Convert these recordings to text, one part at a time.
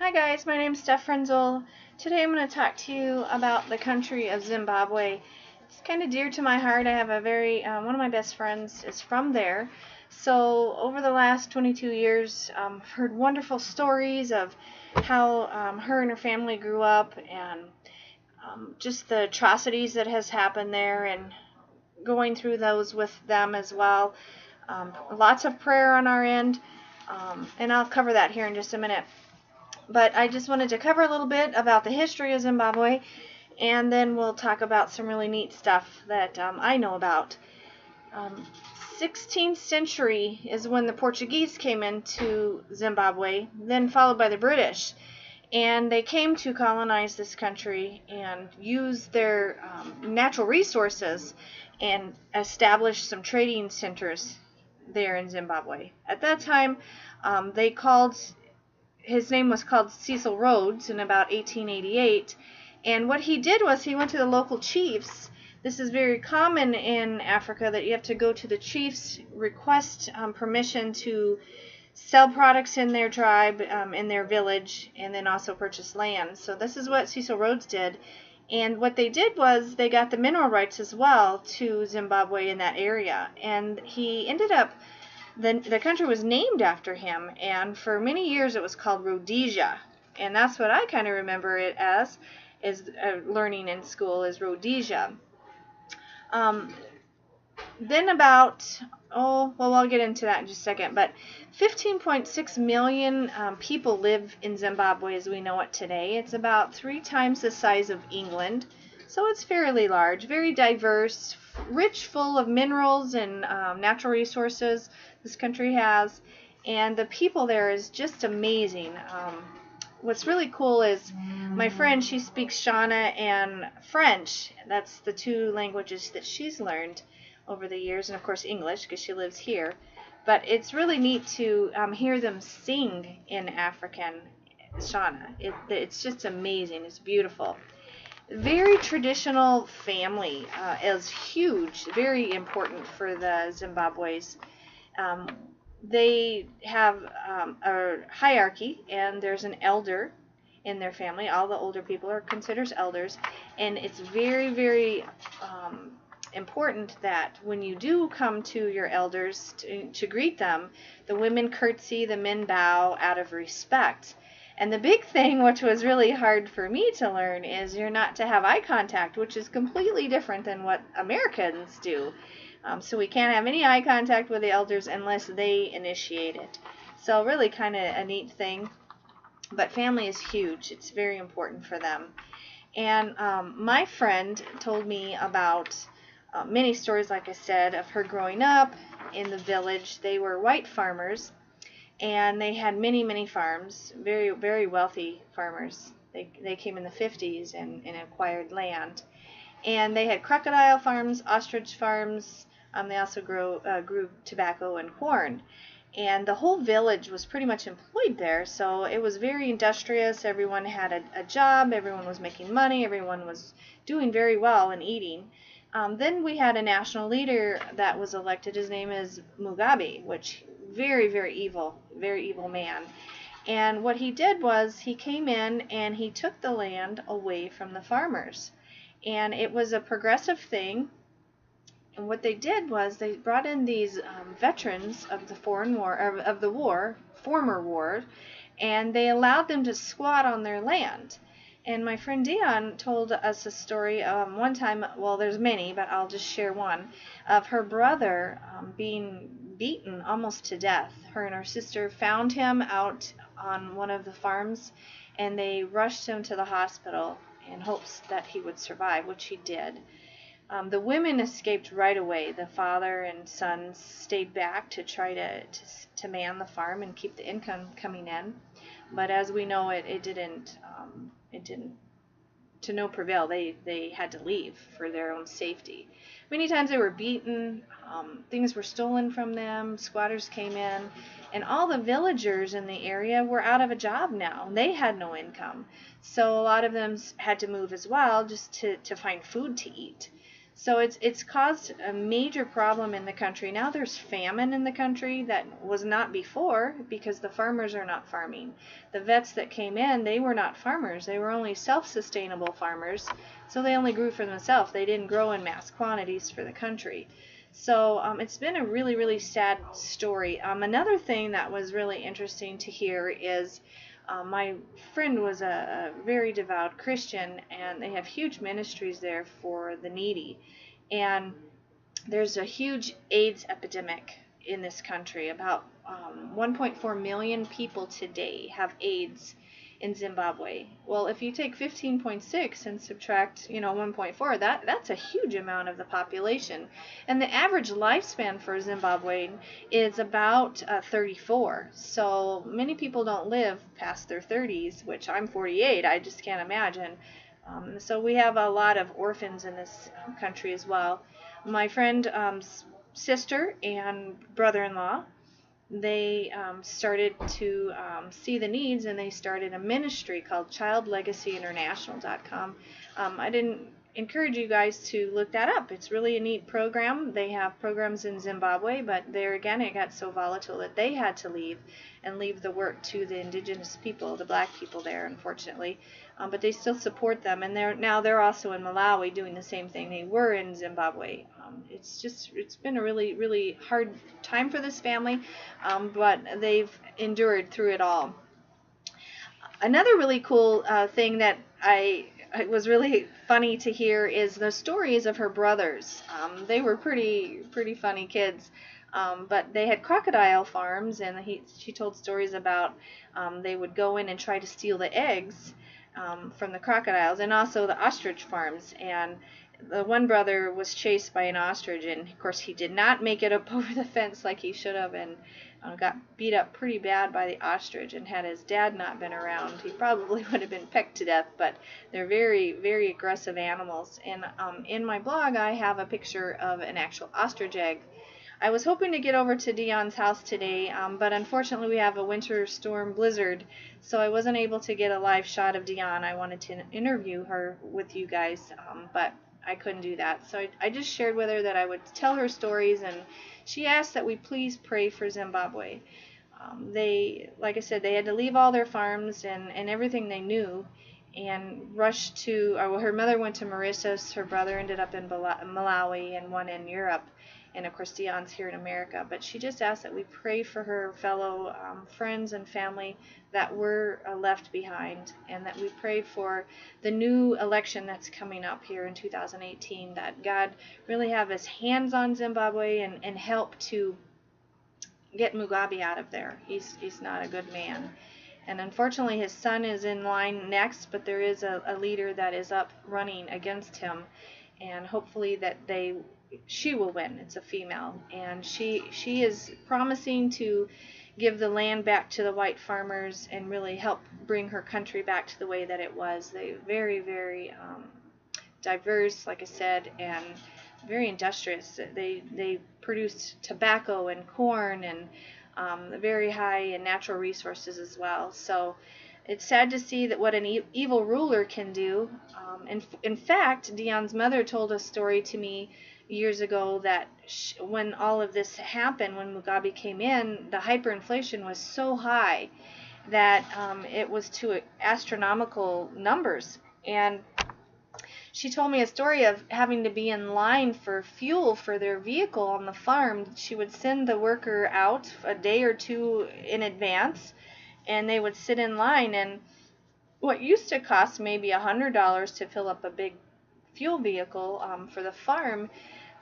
Hi guys, my name's Steph. Today I'm going to talk to you about the country of Zimbabwe. It's kind of dear to my heart. I have one of my best friends is from there. So over the last 22 years, I've heard wonderful stories of how her and her family grew up and just the atrocities that has happened there and going through those with them as well. Lots of prayer on our end, and I'll cover that here in just a minute. But I just wanted to cover a little bit about the history of Zimbabwe, and then we'll talk about some really neat stuff that I know about. 16th century is when the Portuguese came into Zimbabwe, then followed by the British. And they came to colonize this country and use their natural resources and establish some trading centers there in Zimbabwe. At that time, his name was called Cecil Rhodes in about 1888, and what he did was he went to the local chiefs. This is very common in Africa that you have to go to the chiefs, request permission to sell products in their tribe, in their village, and then also purchase land. So this is what Cecil Rhodes did, and what they did was they got the mineral rights as well to Zimbabwe in that area, and he ended up the country was named after him, and for many years it was called Rhodesia, and that's what I kind of remember it as, is learning in school, is Rhodesia. Then I'll get into that in just a second, but 15.6 million people live in Zimbabwe as we know it today. It's about 3 times the size of England, so it's fairly large, very diverse, rich, full of minerals and natural resources this country has, and the people there is just amazing. What's really cool is my friend, she speaks Shona and French. That's the 2 languages that she's learned over the years, and of course English because she lives here. But it's really neat to hear them sing in African Shona. It's just amazing. It's beautiful. Very traditional family is huge, very important for the Zimbabweans. They have a hierarchy, and there's an elder in their family. All the older people are considered elders, and it's very, very important that when you do come to your elders to greet them, the women curtsy, the men bow out of respect. And the big thing, which was really hard for me to learn, is you're not to have eye contact, which is completely different than what Americans do. So we can't have any eye contact with the elders unless they initiate it. So really kind of a neat thing. But family is huge. It's very important for them. And my friend told me about many stories, like I said, of her growing up in the village. They were white farmers, and they had many, many farms, very, very wealthy farmers. They came in the 50s and acquired land. And they had crocodile farms, ostrich farms. They also grew tobacco and corn. And the whole village was pretty much employed there, so it was very industrious. Everyone had a job, everyone was making money, everyone was doing very well and eating. Then we had a national leader that was elected. His name is Mugabe, which very, very evil man. And what he did was he came in and he took the land away from the farmers. And it was a progressive thing. And what they did was they brought in these veterans of the former war, and they allowed them to squat on their land. And my friend Dion told us a story one time, well, there's many, but I'll just share one, of her brother being beaten almost to death. Her and her sister found him out on one of the farms, and they rushed him to the hospital in hopes that he would survive, which he did. The women escaped right away. The father and sons stayed back to try to man the farm and keep the income coming in. But as we know, it didn't to no prevail. They had to leave for their own safety. Many times they were beaten, things were stolen from them, squatters came in, and all the villagers in the area were out of a job now. They had no income. So a lot of them had to move as well just to find food to eat. So it's caused a major problem in the country. Now there's famine in the country that was not before because the farmers are not farming. The vets that came in, they were not farmers. They were only self-sustainable farmers. So they only grew for themselves. They didn't grow in mass quantities for the country. So it's been a really, really sad story. Another thing that was really interesting to hear is my friend was a very devout Christian, and they have huge ministries there for the needy. And there's a huge AIDS epidemic in this country. About 1.4 million people today have AIDS in Zimbabwe. Well, if you take 15.6 and subtract, 1.4, that's a huge amount of the population. And the average lifespan for Zimbabwe is about 34. So many people don't live past their 30s, which I'm 48. I just can't imagine. So we have a lot of orphans in this country as well. My friend's sister and brother-in-law, they started to see the needs, and they started a ministry called childlegacyinternational.com. I didn't encourage you guys to look that up. It's really a neat program. They have programs in Zimbabwe, but there again it got so volatile that they had to leave the work to the indigenous people, the black people there, unfortunately. But they still support them, and they're also in Malawi doing the same thing they were in Zimbabwe. It's been a really, really hard time for this family, but they've endured through it all. Another really cool thing that it was really funny to hear is the stories of her brothers. They were pretty funny kids, but they had crocodile farms, and she told stories about they would go in and try to steal the eggs from the crocodiles, and also the ostrich farms. And the one brother was chased by an ostrich, and of course he did not make it up over the fence like he should have, and got beat up pretty bad by the ostrich. And had his dad not been around, he probably would have been pecked to death. But they're very, very aggressive animals. And in my blog I have a picture of an actual ostrich egg. I was hoping to get over to Dion's house today, but unfortunately we have a winter storm blizzard, so I wasn't able to get a live shot of Dion. I wanted to interview her with you guys, but I couldn't do that. So I just shared with her that I would tell her stories, and she asked that we please pray for Zimbabwe. Like I said, they had to leave all their farms and everything they knew and rush to, her mother went to Mauritius, her brother ended up in Malawi, and one in Europe. And of course Dion's here in America, but she just asked that we pray for her fellow friends and family that were left behind, and that we pray for the new election that's coming up here in 2018, that God really have his hands on Zimbabwe and help to get Mugabe out of there. He's not a good man. And unfortunately his son is in line next, but there is a leader that is up running against him, and hopefully that she will win. It's a female, and she is promising to give the land back to the white farmers and really help bring her country back to the way that it was. They very, very diverse, like I said, and very industrious. They produced tobacco and corn and very high in natural resources as well. So it's sad to see that what an evil ruler can do. In fact, Dion's mother told a story to me years ago that when all of this happened, when Mugabe came in, the hyperinflation was so high that it was to astronomical numbers. And she told me a story of having to be in line for fuel for their vehicle on the farm. She would send the worker out a day or two in advance, and they would sit in line, and what used to cost maybe $100 to fill up a big fuel vehicle for the farm,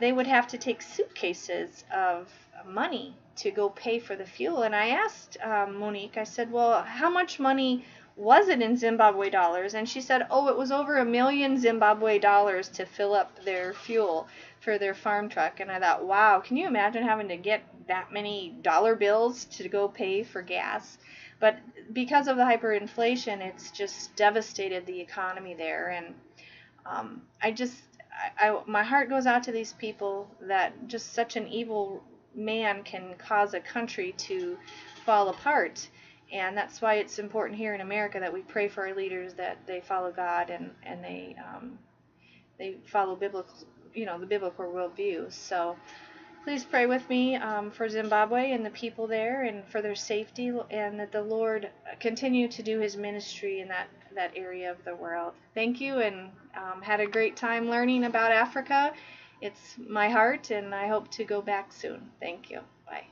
they would have to take suitcases of money to go pay for the fuel. And I asked Monique, I said, well, how much money was it in Zimbabwe dollars? And she said, oh, it was over $1 million Zimbabwe dollars to fill up their fuel for their farm truck. And I thought, wow, can you imagine having to get that many dollar bills to go pay for gas? But because of the hyperinflation, it's just devastated the economy there. And my heart goes out to these people, that just such an evil man can cause a country to fall apart. And that's why it's important here in America that we pray for our leaders, that they follow God and they follow biblical the biblical worldview. So please pray with me for Zimbabwe and the people there, and for their safety, and that the Lord continue to do His ministry in that area of the world. Thank you, and had a great time learning about Africa. It's my heart, and I hope to go back soon. Thank you. Bye.